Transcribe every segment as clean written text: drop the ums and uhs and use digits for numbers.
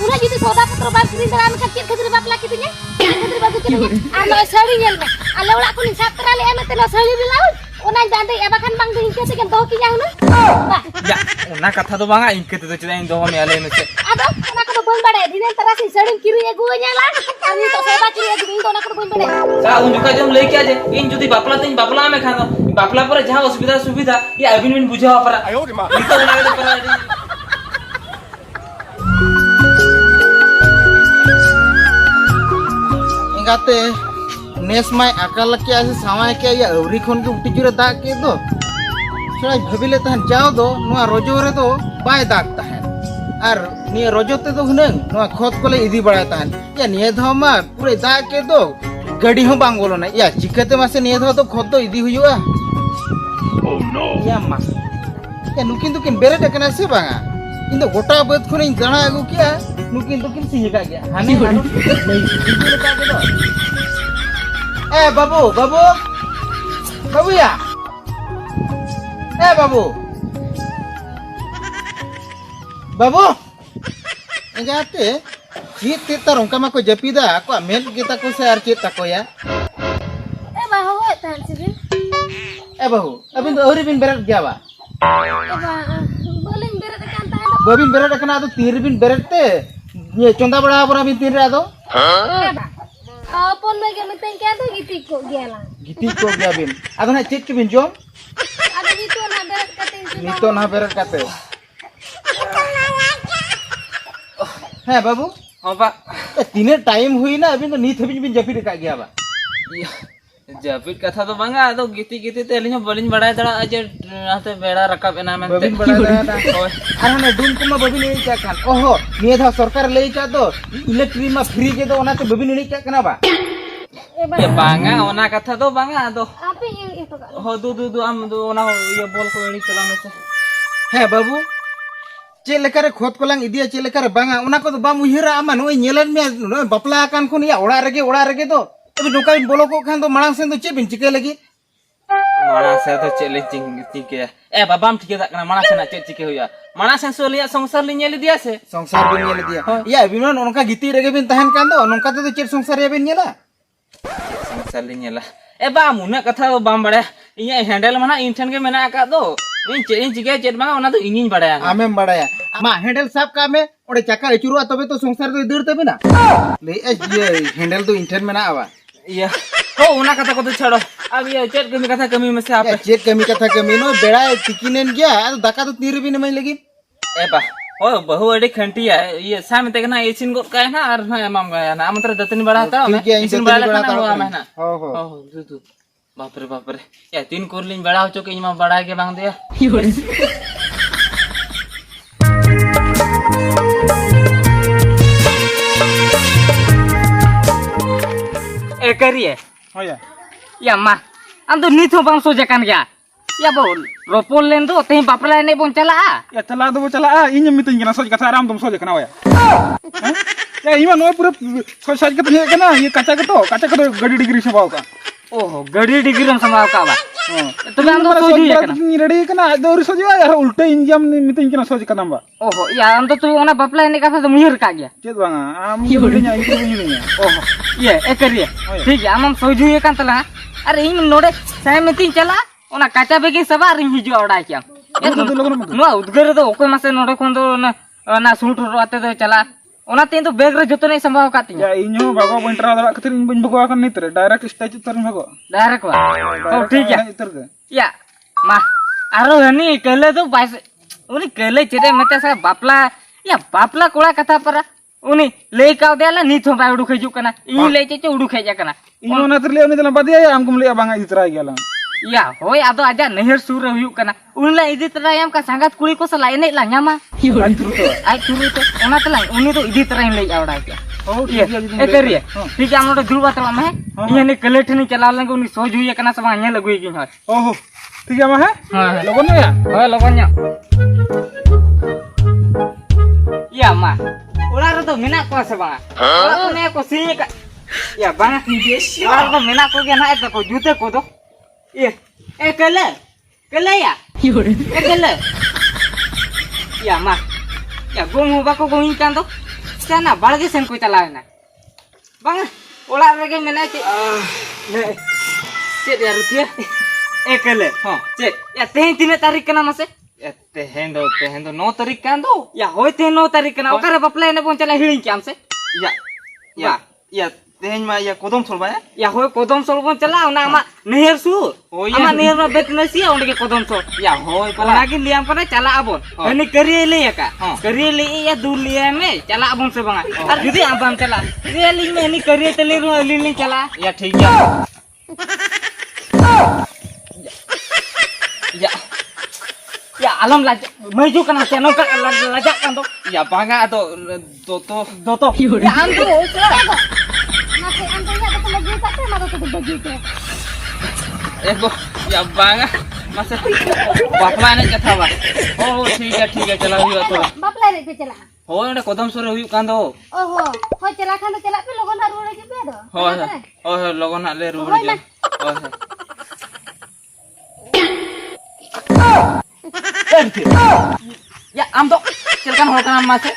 उन्हें जुदी सौदा पत्र बात किरी दरा में चेक खतरी बापला कितिnya खतरी बाबू कितिnya आनो साड़ी नेल में आले ओला को हिसाब करा ले एमे तेनो साड़ी बिलाउ ओना जांदे एबाखान बांग दे इनके से दो किया हुना या ओना कथा दो बांगा इनके तो चेदा इन दो में आले में से आदो ओना को बन बड़े दिने तरह से साड़ी किरी एगु ᱧᱮला आनी तो सौदा किरी एगु इन ओना को बन बड़े सा उन जुका जम लई के जे इन जुदी बापला तीन बापला में खानो बापला पर जहां असुविधा सुविधा ये अबिन बिन बुझावा पर आयो रे मां तो ओना के पर इंगाते नेस माय अकाल के आसे सामाय के या अवरी खन के उटी जुरे दाग के दो छड़ा भबिले तहन जाओ दो नोआ रोजो रे दो बाय दाग तहन आर निया रोजो ते दो हुनंग नोआ खोत कोले इदी बड़ा तहन या निया धमा पूरे दाग के दो गडी हो बांग बोलो ना या चिकते मासे निया धो तो खोत तो इदी हुयुआ ओह नो या मा या नुकिन तो किन बेरे टकना से बांगा इन तो गोटा बद खने गणा आगु किया नुकिन तो किन सिहिका गया हाने हानो नहीं का के दो ए बाबू बाबू बाबू या ए बाबू बाबू इंगाते चीत तेतर उनका मा को जपीदा को मेल गीता को से आर चीत तको या ए बाहो तान सिबिन ए बाबू अबिन तो औरी बिन बेरट गया बा ए बा बोलिन बेरे कान तान बबिन बेरट कना तो तीर बिन बेरट ते ये चंदा बड़ा बरा बिन तीर रा दो अपन में के मितन क्या तो गीती को गेला गीती को गया बिन अदो ना चीत के बिन जो अबे गीतो ना बेरे कते नीतो ना बेरट काते है बाबू हां बा तीने टाइम हुई ना अभी तो नीत हबिन बिन जपी का गया बा जपिट कथा तो बांगा तो गीती गीती ते लिन बलिन बड़ाय दड़ा अजे हाते बेड़ा रकाब एना में बबिन बड़ा दा अरे ना डून कुमा बबिन नहीं क्या खान ओहो निये धा सरकार ले जा दो इलेक्ट्रिक मा फ्री के दो ओना तो बबिन नहीं क्या कना बा ये बांगा ओना कथा तो बांगा दो आपे ये तो का हो दू आम दो ओना ये बोल को एड़ी चला में से है बाबू चे लेकर खोत कोलांग इदिया चे लेकर बांगा ओना को तो बाम उहिरा आमा नो नेलन में बपला कान कोन या ओड़ा रगे तो अबे नोका बोलो को खान तो मांग से तो चे बिन चिके लगी माना से तो चले चिके ए बाबाम ठिके दा कना माना से ना चिके होया माना से सोलिया संसार लिन नेली दिया से संसार बिन नेल दिया या बिनो नोका गीती रगे बिन तहन कान दो नोका तो चे संसार या बिन नेला संसार लिन नेला ए बा मुना कथा बाम बड़े इया हैंडल मना इंठन के मेना का दो इन चिके चेट बांगा ओना तो इनिन बड़ाया आमेम बड़ाया मा हैंडल साफ का में ओडे चक्का एचुरुआ तबे तो संसार तो इधर तबे ना ले ये हैंडल तो इंटरन में ना आवा या हो ओना कथा को तो छोड़ो अब ये चेट कमी कथा कमी में से आप चेक कमी कथा कमी नो बेड़ा तिकिनेन गया दाका तो तीर भी नहीं लगी ए बा हो बहु अड़ी खंटी है ये साम ते ना एसिन गोत का है ना और ना माम का है ना आमंत्र दतनी बड़ा था मैं एसिन बड़ा ना हुआ मैं ना हो तू बाप रे या तीन कोरलिन बड़ा हो चुके इमा बड़ा के बांग दिया ए करिए होया या मा हम तो नीथो बांग सो जकान गया या बोल रोपोल लेन दो तेही बापला ने बोन चला या चला दो चला इन मिटिंग ना सोच कथा आराम तुम सोच कना होया या इमा नो पूरा सोच सोच कथा ये कना ये कच्चा कतो गड़ी डिग्री से बाव का ओहो गड़ी डिग्री हम समाव का बा तो हम तो सोच ही कना रेडी कना दौरी सोच यार उल्टे इंजम मिटिंग कना सोच कना बा ओहो या हम तो तू ओना बापला ने कथा तो मुहिर का गया चेत बांगा आम युड़िया इनको युड़िया ओहो ये ए करिए ठीक है हम सोच ही कान तला अरे इन नोडे साय मिटिंग चला ओना काचा बेगी सवार इन हिजो ओडा क्या नो उद्गर दो ओको मासे नोडे कोन दो ना सूट रोते दो चला ओना तीन तो बैग रे जतो नहीं संभव काती या इनो भागो बंटरा दड़ा खतिर इन बन भगवा कर नितर डायरेक्ट स्टेज तर भागो डायरेक्ट वा ओ ठीक है इतर के या मा आरो हनी कहले तो बाइस उनी कहले चेरे मते सा बापला या बापला कोड़ा कथा पर उनी ले काव देला नीथो बा उडु खजु कना इ ले चे उडु खजा कना इनो ना तर ले उनी दला बदिया हमकुम ले बांगा इतरा गेला या होय आदो आजा नहर सुर हुयु कना उनला इदी तरह हम का संगत कुड़ी को सला एने ला न्यामा आई तुरु तो ओना तला उनी तो इदी तरह ले आवड़ा क्या ओ ठीक है ए करिए ठीक है हमरो दुल बात में इने कलेठनी चला लंग उनी सोज हुई कना समा न्या लगुई गी हां ओहो ठीक है मा है हां लगन या होय लगन या मा ओला रे तो मिना को से बा ओला ने को सी का या बा ओला तो मिना को के ना ए को जूते को दो ए कले या ए कले या मा या गोंग बा को गोई कांदो ना बाड़गे सेन को चलाना बांग ओला रेगे मेना चेत या रुतिया एकले हां चेत या तेहे तिने तारीख कना मसे तेहेन दो 9 तारीख कान दो या होय ते 9 तारीख कना ओकरे बपला ने बोन चला हिडिं के हमसे या तेहेन मा या कोदम सोलबा या होय कोदम सोल बोन चला ना मा नहर सु आमा नहर मा बेत नसिया ओंडे के कोदम सोल या होय पला लागिन लियाम पने चला आबोन हनी करिए ले का करिए ले या दूर लिया में चला आबोन से बांगा और जुदी आबाम चला रेलिंग में हनी करिए तले रो लिली चला या ठीक है या आलम लाज मजू कना चनो का लाजा कान दो या बांगा तो या आम तो Nasi antunya aku lagi tapi malah tuh begitu. एगो या बांगा मसे बापला ने कथा बा ओ ठीक है चला हुई तो Bapak lari ke celah. हो ने कदम सोरे हुई कान दो Oh, ho celah kan celah pe logon haru lagi pe do. हो लोगन ले रूड जा या आम तो चलकान हो kana mase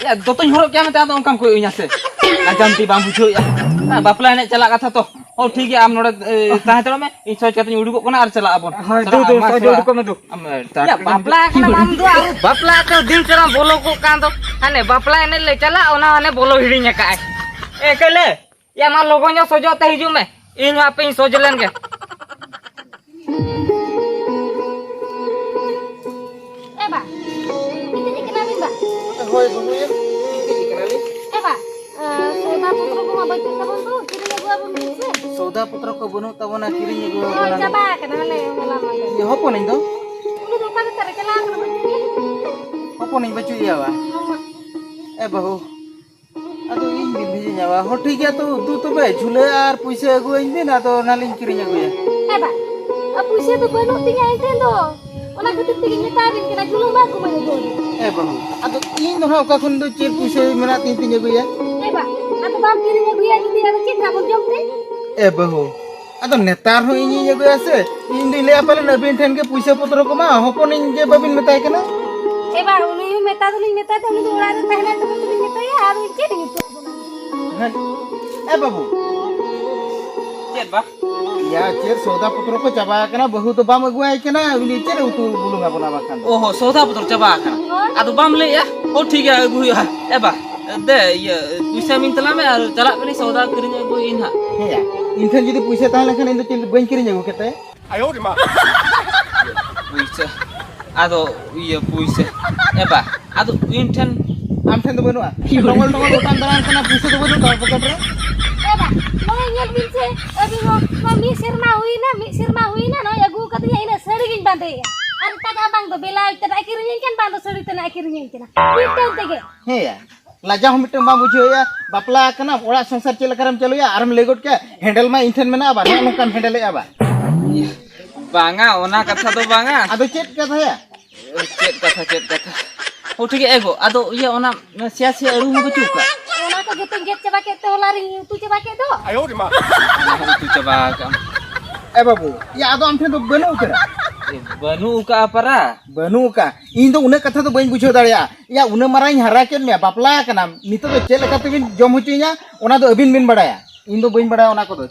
या दोतों हरो क्या मते आदो काम को इया से लाजमती बाम बुझो या बापला ने चला कथा तो ओ ठीक है आम नोडे ताहे तरो में इ सोच कते उडुको कोना आर चला आबोन दो सोच उडुको में दो या बापला kana आम दो बापला तो दिन चला बोलो को कान दो हाने बापला ने ले चला ओना हाने बोलो हिडिnya का ए कले या मा लोगोnya सोजो ते हिजु में इन मा पे सोजलन के Pak. Itu je kenalin, Pak. होय बगु ये ठीक है Pak. Soda putra ko mabaca tabon tu, kiri gua pun bisa. सौदा पुत्र को बनो तबना किरिnya गो Oh, coba kenale ulama. ये होपो नहीं दो Ulu depan tarik celah kan begini. होपो नहीं बचु या वा ए बहु अदो इन बिन भेजे जावा हो ठीक है तो तू तो बे झूले आर पैसे अगु इन बिना तो नालिन किरिnya गो या Pak. Apa sih tu banu tinggal itu tu? Ona ketik tinggi tarin kena julung baku mana tu. ए बहु अदो इन दो ओका खुन दो चेर पैसे मेरा तीन तीन गो या Pak. Atau bang kirinya gue jadi ada cinta berjom deh. ए बहु अदो नेतार हो इन गो से इन दिले अपले नबीन ठन के पैसे पुत्र को मा होपो नहीं जे बबिन बताय कना Pak. Ulu meta tu ulu orang tahanan tu tu meta ya harus jadi itu. ए बहु चेत बा या चेर सौदा पुत्र को चबा कना बहु तो बाम अगुआई कना उनी चेर उतु बुलुंगा बना बाखान ओहो सौदा पत्र चबा kana adu bam le ya oh ठीक है अगु या ए बा दे ये पैसा मिन तला में चला कनी सौदा करिnya अगु इन हा हे या इनथन जदी पैसा ताहले खान इन तो चेल बन किरिnya गो केते पैसा ado ये पैसा ए बा adu इन ठन आम ठन तो बनुआ डंगल डंगल उतान दान कना पैसा तो बनु ता पकड़ रे Pak. Mau ingat binse, abi mau mi sirma hui na, no ya gua katanya ini seri gini bande ya. Ada tak abang tu bela itu akhirnya kan bande seri itu akhirnya itu na. Itu tege. हे या लाजा हम MITM बा बुझियो या बापला कना ओड़ा संसार चेल करम चलो या आरम लेगोट के हैंडल मा इनथन मेना बा नोकान हैंडल या बा बांगा ओना कथा तो बांगा अदो चेत कथा या चेत कथा oh ठीक है एगो ado ये ओना सियासी अरु हो बचुका Ona tu gitu get coba ke tu lari tu coba ke tu. तू चबा का ए बाबू या अदो आम ठन तो बनु करा बनु का परा बनु का इन तो उने कथा तो बइन बुझो दाड़िया या उने माराई हरा के मे बापला कना नितो तो चेल कथा बिन जम हुचिया ओना तो अबिन बिन बडाया इन तो बइन बडाया ओना को तो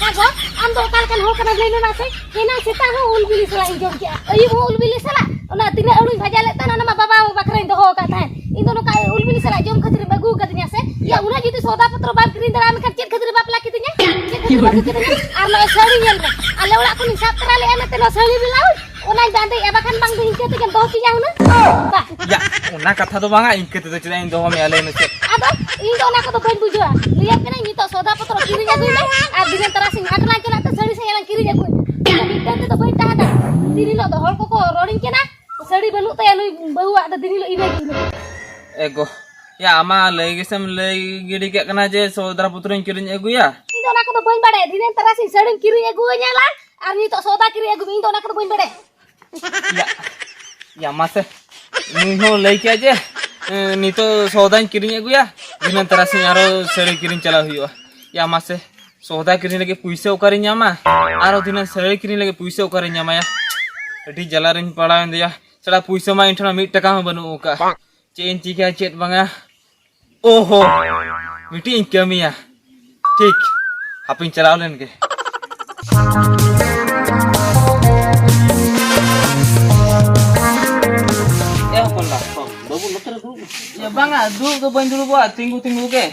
Kago, am tu kan ho kena beli nasi. Kena kita ho ul bili salah injom kia. Ayu ho ul bili salah. Ona tina ulun bhaja letan ona ma baba bakran do ho kata hai. Indo no ka ul bili salah jom khatri bagu katanya se. Ya una jitu soda patra bab kirin dalam kan cet khatri bab laki tunya. Cet khatri bab katanya. Ar no sari yel re. Ale ula kun hisab terale ame telo sari bilau. Ona dande abakan bang de hingke tekan do kinya una. Ba. या ओना कथा तो बांगा इनके तो चला इन दो में आले में से Ado, indo ona ko to bain bujua. Lihat kena nyito soda patra kirinya gue me. Ar dingan terasing aklan kena ta sari saya yang kirinya gue. Kita tu bain tahan. Diri lo to hol ko roring kena. Sari banu ta ya lu bau ada diri lo ibe gitu. एगो या आमा लई गेसम लई giddy के कना जे सौदा पुत्र किरिन एगु या Indo ona ko to bain bade. Dingan terasing sari kirinya gue nyala. Ar nyito soda kirinya gue indo ona ko to bain bade. या मासे नी हो लई के जे नी तो सौदा किरिन एगु या दिन तरह से यारो सड़ी किरिन चला हुआ या मासे सौदा किरिन लगे पैसे ओकरे न्यामा आरो दिन सड़ी किरिन लगे पैसे ओकरे न्यामा या अठी जला रिन पड़ा इंदिया सड़ा पैसे मा इंठना 1 टका में बनु का चेन चिका चेत बंगा ओहो मीटिंग कमी है ठीक हापिन चलाओ लेन के बाबू नतर दू ya banga du do bain dulu buat tinggu ke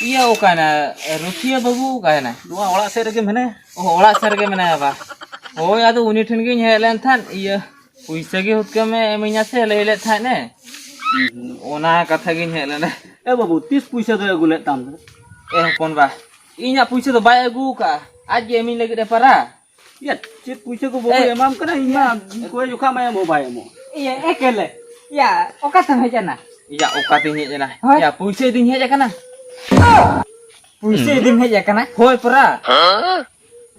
iya okana rukia babu kana नुआ ओड़ा से रगे मने oh ola sarge mena ba oh ya do uni thin ge helen than iya puisa ge hut ke me eminya se lele than ne ona katha ge helena ए बाबू 30 पैसा दे गुले ताम pon ba inya puisa do bai agu ka aj ge emin lagi de para या चित पैसा को बाबू एमाम कना इमा कोई जुखा मैं मो भाई मो iya ekele ya okata me jana iya okata he jana ya puisa din he jakana puisa din he jakana hoy para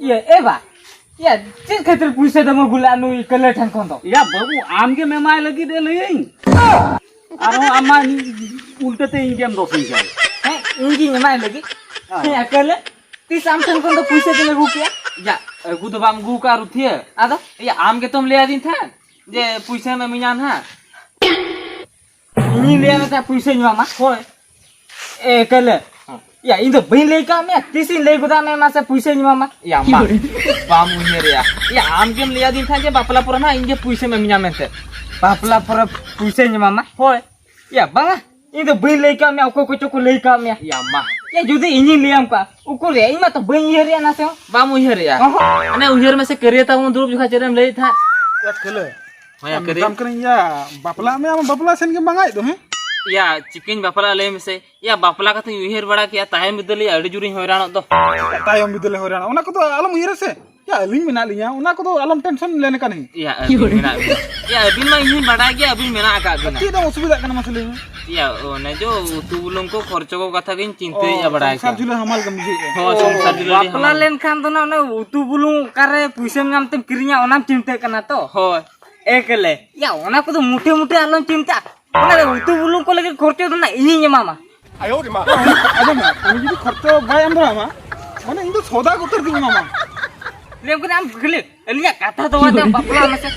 iya eba ya cin khatir puisa dama gula anu ikale than kon do या बाबू आम के मैं my लगी दे लई आरो आमा उल्टे ते इंगेम दो पैसा eh ingi nyamai lagi ya kale ti samsung kon do puisa din gu kya ya gu do bam gu ka ruthie ado ya am ke tom le adin tha je puisa me minyan ha ini le na ta puisa nyama hoy eh kale ya indo bain le ka me tisin le gu da me ma se puisa nyama ya ma bam unyer ya am kem le adin tha je bapla pura na inge puisa me minyan mente bapla pura puisa nyama hoy ya banga indo bain le ka me ko ko le ka me ya ma ya judi ini liam ka ukur ya ima to bain yer ya na se bam unyer ya ane unyer me se kariya ta un durup jukha cherem le tha Ya kele. ya kari Kam kering ya bapla me am bapla sen ke bangai do he. ya chicken bapla le me se ya bapla ka tu uher bada kiya tahe midali adi juri hoiran do Tayom bidele horana. Ona ko to alam yere se. Ya alin mena liya. Ona ko to alam tension lene ka nahi. ya mena ya bin ma ini bada kiya bin mena ka bina Tidak usubida kana masale me. ya ne jo tu bulung ko kharcho ko katha gin chinte ya bada Sar jule hamal gam je. ho samsar dilo bapla len khan to na ne utu bulung kare puisen ngam tem kirinya onam chinte kana to ho ekele ya ona ko to mute alam cinta ona utu bulung ko lagi kharcho do na ini nyama Ada me. Ani jodi kharcho bai amra ma. Mane indo soda ko tar di mama. लेकिन हम गले अलिया कथा तो वाते बपला में से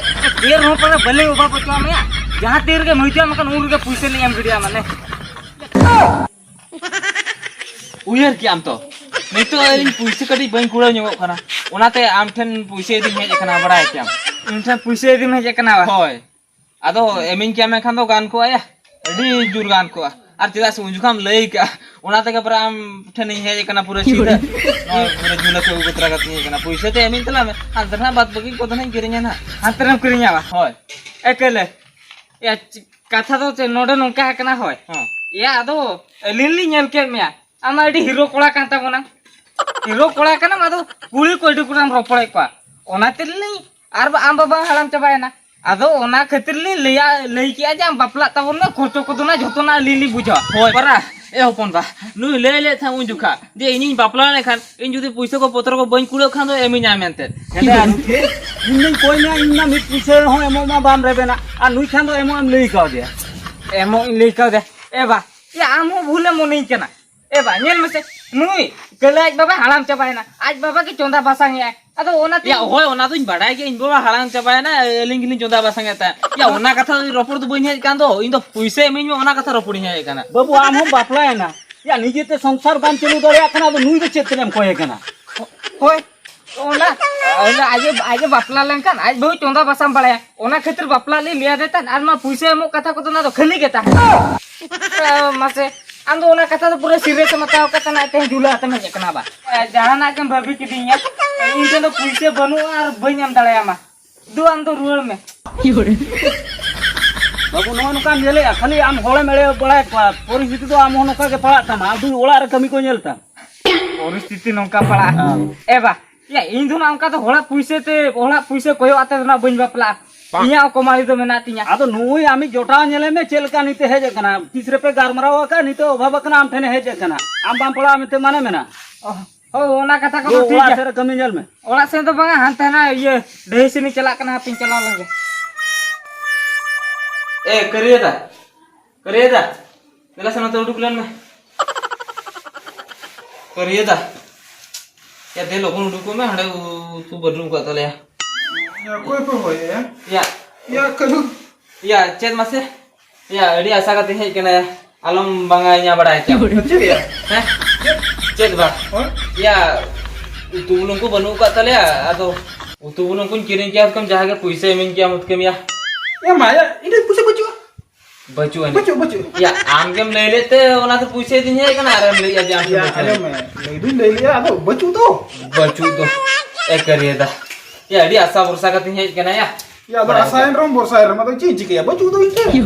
देर हो पर भले उबा पचवा में जहां तेर के मोइजा मकन उर के पैसे ले हम गिडिया माने उयर की आम तो नहीं तो इन पैसे कडी बइन कुड़ा न्यो खाना ओनाते आम ठन पैसे दिन हे जकना बड़ा क्या इन ठन पैसे दिन हे जकना होय आदो एमिन क्या में खान दो गान को आया अडी जुर गान को आर तिदा से उजुखाम लई का ओनाते के पर आम ठन हे जकना पूरा सीधा पूरा जुला के उतरा का तिनी कना पैसे ते एमिन तला में अंदरना बात बगी को नहीं करिnya ना अंतरम करिnya बा होय एकले या कथा तो चे नोडे नोका कना होय या आदो लिली नेल के मिया आमा अडी हीरो कोड़ा कांता कोना हीरो कोड़ा कना मादो कुली कोडी कुराम रोपळे का ओनाते लई आर आम बाबा हलाम चबायना आदो ओना खतिर लई किया जाम बापला तबन ना खर्चो को ना जतो ना लिली बुझा होय परा ए होपन बा नु ले था उन जुखा जे इनी बापला ने खान इन जुदी पैसा को पत्र को बइन कुड़ो खान दो एमी नामेंते हेले आनु के इन्नै कोई ना इन्ना मिट पैसा हो एमो मा बाम रेबेना आ नुई खान दो एमो आम लई का दे एमो लई का दे ए बा या आमो भूले मोनी केना ए बा नेल मसे नुई गले आज बाबा हलाम चबायना आज बाबा की चोंदा बासांग या अदो ओना या होय ओना तो बडाय के इन बाबा हलाम चबायना एलिंग लिंग चोंदा बासांग ता या ओना कथा रोपड़ तो बइन हे कान दो इन तो पैसे एमिन में ओना कथा रोपड़ी हे काना बाबू आम हम बापला है ना या निजेते संसार बाम चलू दरे कना तो नुई दे चेतरेम कोय कना होय ओना आज बापला लेंकन आज बहु चोंदा बासाम बड़े ओना खातिर बापला ले लिया देता आज मा पैसे मो कथा को तो ना तो खली गेता मासे आंदो ओना कथा तो पूरे सीरियस मताव कथा ना ते जुला ते में जकना बा जहां ना के भाभी की दिया इन तो पैसे बनु और बइनम दळया मा दु आंदो रुल में बाबू नो नो काम जेले खाली आम होळे मेळे बळा परिस्थिति तो आम होनो का के पड़ा था मा दु ओला रे कमी को नेलता परिस्थिति नोका पड़ा एबा या इन दुना अंका तो होला पैसे कोयो आते ना बइन बापला इया कमाई तो मेना तिया आदो नुई आमी जोटा नेले में चेलका नीते हेजे कना तीसरे पे गारमराव का नीते अभाव कना आम ठने हेजे कना आम बाम पड़ा आमी ते माने मेना हो ओना कथा को ठीक ठीक है है तेरे कमी नेल में ओला से तो बंगा हां तना ये दही से चला कना पिन चला लगे ए करिएदा चला सना तो उडुकलन में करिएदा या दे लोगन उडुको में हडे तू बेडरूम का तले Ya koi ko hoye. या Ya kalu. या चेत मासे Ya adi asa kate hej kana ya. Alam banganya badai kya. Cik ya? Heh. Cek ba. Ya utu bulung ko banu ka tale ya atau utu bulung kun kirim kya kam jaha ke puise min kya mut kem ya. Ya Maya, ini pusat baju. Baju ani. Baju. Ya am kem le lete ona to puise din hai kana aram le ya jam Ya, ada Maya. Itu lele atau baju tuh. baju to ekariya da. Ya adi asa bursa kate hej kana ya. Ya, ada rasain rom borsain rom atau cincin ya baju tuh ini.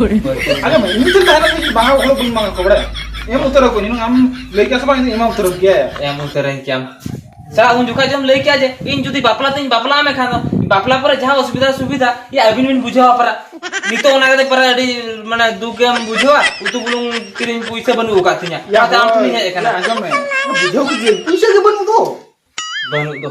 Ada Maya, ini tuh tahan ini bahaya kalau pun mangan kau berada. Em utara ko ini am leke sama ini emang utara kia. Ya mutaren kyam. Sa unjuk ka jam le kya je in judi bapla tin bapla me khano bapla pore jaha asubida ya abin min bujhawa para nito ona kate para adi mana dugam bujhawa utu bulung kirim puisa banu ka tinya Ya, ata am tuni he kana ada Maya. Bujau ke puisa ke banu tuh. banu do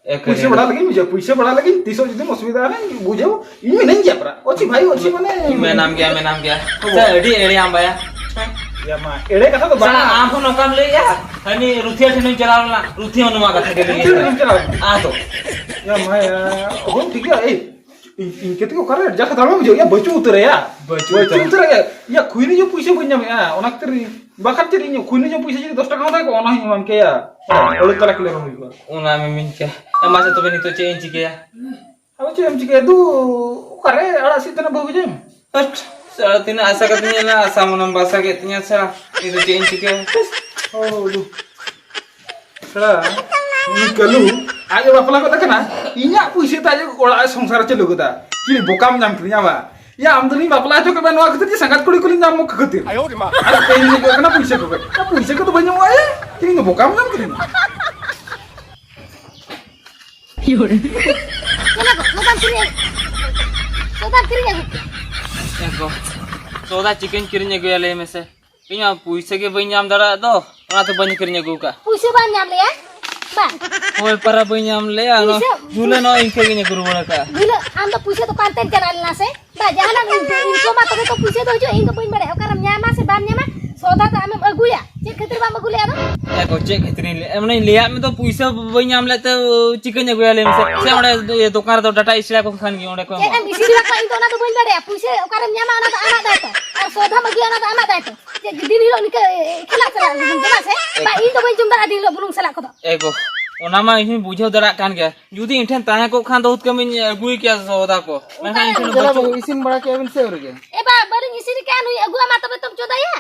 पुइसे बड़ा लगी मुझे पुइसे बड़ा लगी 300 जितने असुविधा है बुझो इनमें नहीं जा पड़ा अच्छी भाई अच्छी माने मैं नाम क्या sa adi eri ambaya या मां एड़े कथा तो sa बड़ा am pun okam le ya hani ruthia thenu chalawna ruthi onuma ka thake le a to या मां हो ठीक है ए इनके तो करे जा खतरा मुझे या बचू उतरे या बचू उतरे या खुइनी जो पुइसे बन जामे या ओना तरी बाखर तरी नी खुइनी जो पुइसे जी 10 টাকা होता को ओना ही मान के या ओले तला के ले रही को una me mincha ya masa to benito che enchi ke ya अब चेम चिके दू करे आड़ा सीतना बहु जे At sa tina asa katanya na asa mo nang basa katanya sa itu change ke ओ दू सड़ा निकलू आज बापला को देखना इnya पुइसे ता जे ओड़ा संसार चलो गदा कि बोकाम नाम किया बा या आमदनी बापला जो के बनवा खतिर संगत कुड़ी कुली नाम मुख खतिर आयो रे मां अरे पेन ने कना पुइसे को तो बन्यो आए कि बोकाम नाम किरी Kenapa? Soda kiri aku. eko soda chicken kirinya gue le mese inya puise ke banyam dara do ona to bany kirinya gue ka Puisi banyak le ya. Bang, oi para banyam le ano jule no inke gini guru bora ka bila anda puisi tu pantai jalan nase. Bah, jangan info mata tu puisi tu jo ingo poin bade. Okaram nyama se ban nyama. Soda tu ame agu ya. Cek ketir bang agu le ano? eko check hitri le emne liya me to puise banyam le to chicken gue le mese se ode dokan to data isla ko khan gi ode ko Cek bisi dila ko into na tu poin bade. Puisi okaram nyama ana tu anak dah tu. Soda magi ana tu anak dah tu. Cek din hilo ni ke khela chala jelas he. Bah, into poin jumda adi lo bulung salah ko tu. eko ona ma ini bujhau dara kan ge judi inten tahe ko khan do kami gui kya soda ko मैं khan inten चला bachcho बहु इसिन बड़ा के अबिन से और के Eh bah, baru ngisi ni kan agu ama tu betul joda ya.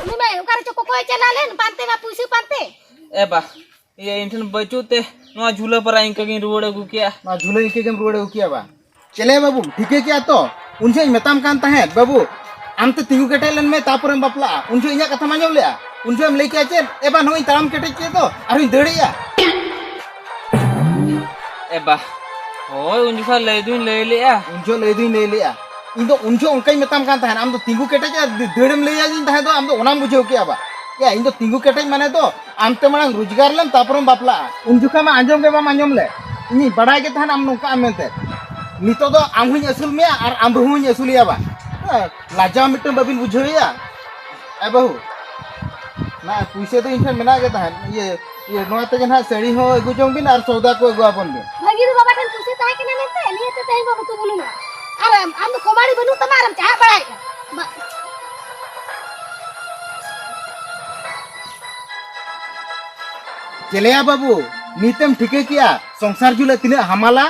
Ini mah ukar coko koi chala len pantai ma puisi pantai. ए बा ये इंटन बच्चों ते नो झूला पर आई कहीं रोड को क्या ना झूले के गेम रोड़े किया बा चले बाबू ठीक है क्या तो उनसे मेताम कांता है बाबू आम तो तिंगु केटेलन में तापुरम बापला उनसे इया कथा मांजो ले उनसे हम लेके आचे ए बा नोई ताम केटे के तो अरे दड़िया ए बा ओए उनसा ले ले या उनसे ले लिया इन तो उनसे उनका ही मेताम कांता है आम तो तिंगु केटे के दड़म ले जा जिन तो आम तो ओनाम बुझो किया बा या इन तो तिंगु केटे माने तो आम तो मांग रोजगार लम तापुरम बापला उन जुका में आंजम के बा मांजम ले इनी बड़ा के थान आम नुका आमेते नितो दो आम हुई असुल में और आम बहु असुलिया बा लाजा मिटन बाबिन बुझोया ए बहु ना पुइसे तो इनसे मेना के थान ये नोते जन सड़ी हो एगु जों बिन और सौदा को एगु आपन बिन Lagi tu bapak kan puisi tahu kena nete. Ni tu tahu bapak tu belum. Aram, anu komari benu tamaram cah barai. चले बाबू नीतम ठीक है किया संसार जुले तिने हमाला